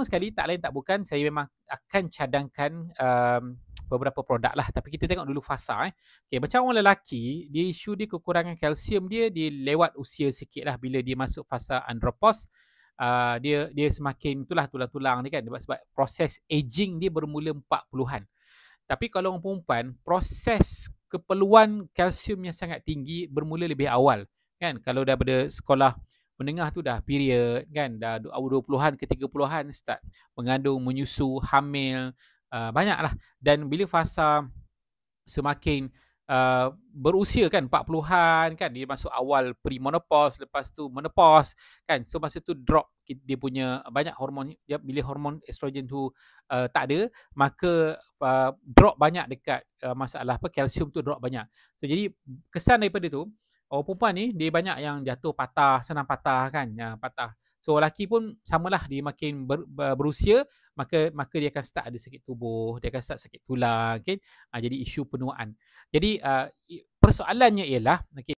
pertama sekali tak lain tak bukan saya memang akan cadangkan beberapa produk lah, tapi kita tengok dulu fasa. Okay, macam orang lelaki, dia isu dia kekurangan kalsium dia lewat usia sikit lah. Bila dia masuk fasa andropause, dia semakin itulah tulang-tulang ni kan, sebab proses aging dia bermula 40-an. Tapi kalau orang perempuan, proses keperluan kalsium yang sangat tinggi bermula lebih awal kan. Kalau daripada sekolah menengah tu dah period kan, dah 20-an ke 30-an start mengandung, menyusu, hamil, banyaklah. Dan bila fasa semakin berusia kan, 40-an kan, dia masuk awal premenopause, lepas tu menopause kan. So masa tu drop dia punya banyak hormon. Bila hormon estrogen tu tak ada, maka drop banyak dekat masalah kalsium tu drop banyak. So jadi kesan daripada tu, orang perempuan ni dia banyak yang jatuh patah, senang patah kan, patah. So lelaki pun samalah, dia makin berusia, maka dia akan start ada sakit tubuh, dia akan start sakit tulang, okay? Jadi isu penuaan. Jadi persoalannya ialah, okay,